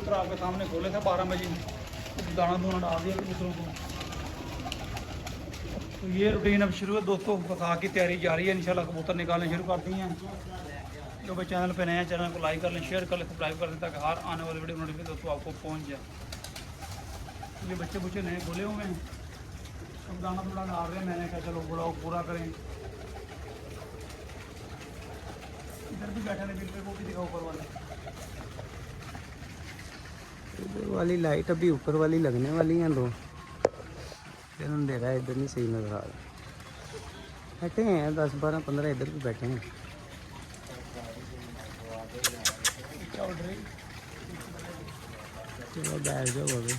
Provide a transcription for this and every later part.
कबूतर आपके सामने खोले थे 12 बजे, दाना दूना डाल दिया कबूतरों को। तो ये रूटीन अब शुरू है दोस्तों, फसा की तैयारी जारी है। इंशाल्लाह कबूतर निकालने शुरू कर दिए हैं। जो भाई चैनल पे नए हैं चैनल को लाइक कर लें, शेयर कर लें, सब्सक्राइब कर दें ताकि हर आने वाली वीडियो नोटिफिकेशन दोस्तों आपको पहुँच जाए। ये बच्चे बुच्चे नए खोले हुए हैं, अब दाना थोड़ा डाल रहे हैं। मैंने कहा चलो बड़ा पूरा करें। इधर भी बैठे हैं, बिल्कुल वो भी दिखा ऊपर वाले। इधर वाली लाइट अभी ऊपर वाली लगने वाली हैं दो, फिर अंधेरा है, इधर नहीं सही नजर आ रहा। बैठे हैं 10 12 15 इधर भी बैठे हैं। चलो बैठ जाओ अभी।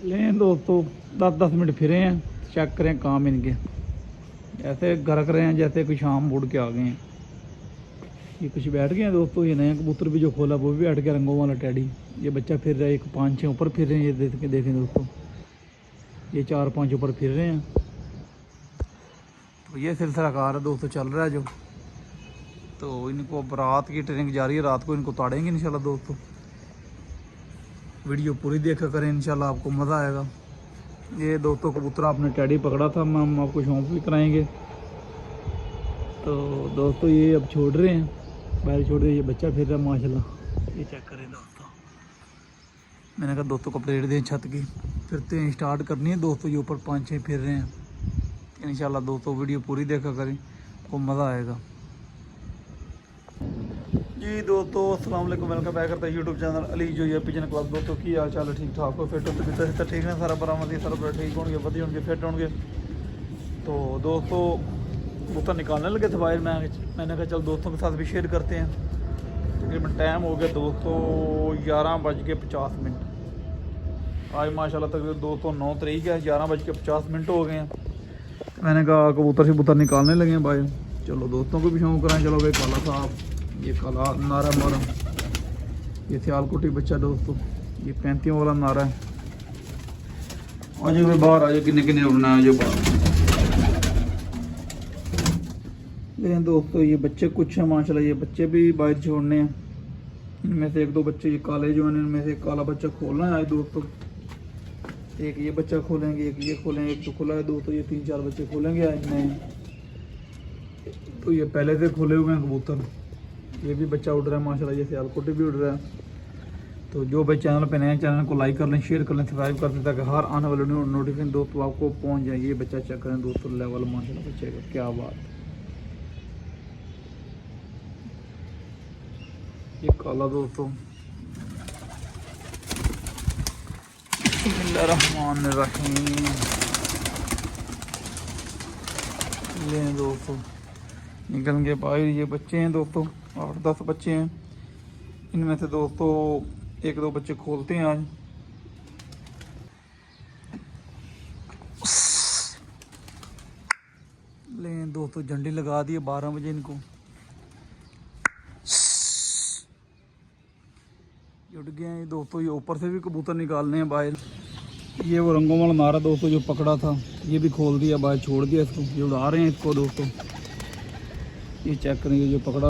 लें दोस्तों 10-10 मिनट फिरे हैं, चेक करें काम इनके। ऐसे गरक रहे हैं जैसे कोई शाम उड़ के आ गए हैं। ये कुछ बैठ गए हैं दोस्तों। ये नया कबूतर भी जो खोला वो भी बैठ गया, रंगों वाला टैडी। ये बच्चा फिर रहा है, एक 5-6 ऊपर फिर रहे हैं। ये देखें दोस्तों, ये 4-5 ऊपर फिर रहे हैं। तो ये सिलसिला कार है दोस्तों, चल रहा है जो। तो इनको अब रात की ट्रेनिंग जारी है, रात को इनको ताड़ेंगे इंशाल्लाह दोस्तों। वीडियो पूरी देखा करें, इंशाल्लाह आपको मज़ा आएगा। ये दोस्तों कबूतर आपने टैडी पकड़ा था, हम आपको शौक भी कराएंगे। तो दोस्तों ये अब छोड़ रहे हैं, बाहर छोड़ रहे हैं। ये बच्चा फिर रहा है माशाल्लाह, ये चेक करें दोस्तों। मैंने कहा दोस्तों को प्लेट दें छत की, फिरते हैं, स्टार्ट करनी है दोस्तों। ये ऊपर 5-6 फिर रहे हैं। इंशाल्लाह दोस्तों वीडियो पूरी देखा करें, आपको मज़ा आएगा। जी दोस्तों अस्सलाम वालेकुम, वेलकम बैक करता है यूट्यूब चैनल अली जो ये पिजन क्लब। दोस्तों की हाल चाल है, ठीक ठाक हो, फिट हो, तो ठीक है, सारा बरामद सारा बड़ा ठीक होंगे, वधिया होंगे, फिट होंगे। तो दोस्तों कबूतर निकालने लगे थे बाहर। मैंने कहा चल दोस्तों के साथ भी शेयर करते हैं। तकरीबन टाइम हो गया दोस्तों 11:50। आज माशाल्लाह तकरीबन दोस्तों 9 तारीख है, 11:50 हो गए हैं। मैंने कहा कबूतर से कबूतर निकालने लगे हैं बाहर, चलो दोस्तों को भी शौक कराएं। चलो भाई काला साहब, ये काला नारा मारा, ये सियालकोटी बच्चा दोस्तों, ये 35 वाला नारा है। आज भाई बाहर आ जाए, किन्ने किन्ने उड़ना है जो बाहर। लेकिन दोस्तों ये बच्चे कुछ हैं माशाल्लाह, ये बच्चे भी बाहर छोड़ने हैं। इनमें से 1-2 बच्चे ये काले जो हैं, इनमें से काला बच्चा खोलना है आज दोस्तों। एक ये बच्चा खोलेंगे, एक ये खोलेंगे, एक तो खुला है दोस्तों। ये 3-4 बच्चे खोलेंगे आज नए। तो ये पहले से खोले हुए हैं कबूतर। ये भी बच्चा उड़ रहा है माशाल्लाह, ये सियालकोटी भी उड़ रहा है। तो जो भाई चैनल पे नए, चैनल को लाइक कर लें, शेयर कर लें, सब्सक्राइब कर दें ताकि हर आने वाले नोटिफिकेशन दोस्तों आपको पहुंच जाए। ये बच्चा चेक करें दोस्तों, लेवल माशाल्लाह बच्चे का, क्या बात। ये काला दोस्तों, बिस्मिल्लाहिर्रहमानिर्रहीम। ले दोस्तों निकल गए बाहर। ये बच्चे हैं दोस्तों, 8-10 बच्चे हैं। इनमें से दोस्तों 1-2 बच्चे खोलते हैं आज। ले दोस्तों झंडी लगा दी है 12 बजे इनको। जुट गए हैं दोस्तों। ये ऊपर से भी कबूतर निकालने हैं बाहर। ये वो रंगों वाला नारा दोस्तों जो पकड़ा था, ये भी खोल दिया बाहर, छोड़ दिया इसको। ये उड़ा रहे हैं इसको दोस्तों, ये चेक करेंगे जो पकड़ा।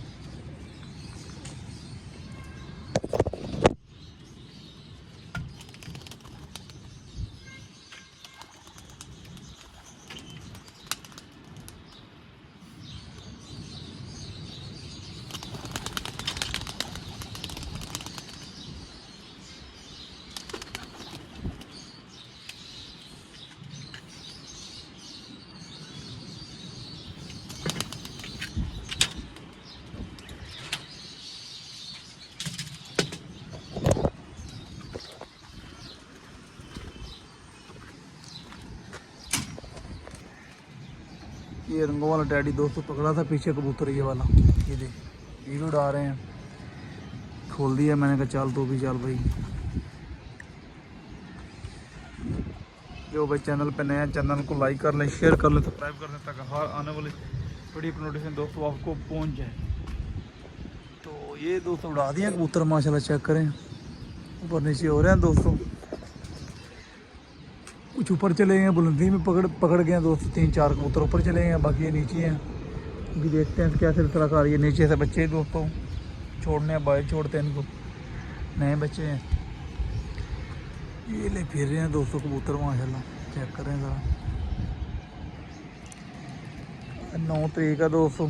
ये रंगों वाला डैडी दोस्तों पकड़ा था पीछे कबूतर, ये वाला, ये देख, ये भी उड़ा रहे हैं। खोल दिया, मैंने कहा चल तो भी चल भाई। जो भाई चैनल पे नया, चैनल को लाइक कर लें, शेयर कर लें, सब्सक्राइब कर लें ताकि हर आने वाली वीडियो की नोटिफिकेशन दोस्तों आपको पहुंच जाए। तो ये दोस्तों उड़ा दिए कबूतर माशाल्लाह, चेक करें। ऊपर नीचे हो रहे हैं दोस्तों। कुछ ऊपर चले गए, बुलंदी में पकड़ गए दोस्तों, 3-4 कबूतर ऊपर चले गए, बाकी ये नीचे हैं। अभी देखते हैं क्या सिलसिला कार। ये नीचे से बच्चे ही दोस्तों छोड़ने हैं, बाहर छोड़ते हैं इनको, नए बच्चे हैं। ये ले फिर रहे हैं दोस्तों कबूतर माशाल्लाह, चेक करें ज़रा। 9 तारीख है दोस्तों।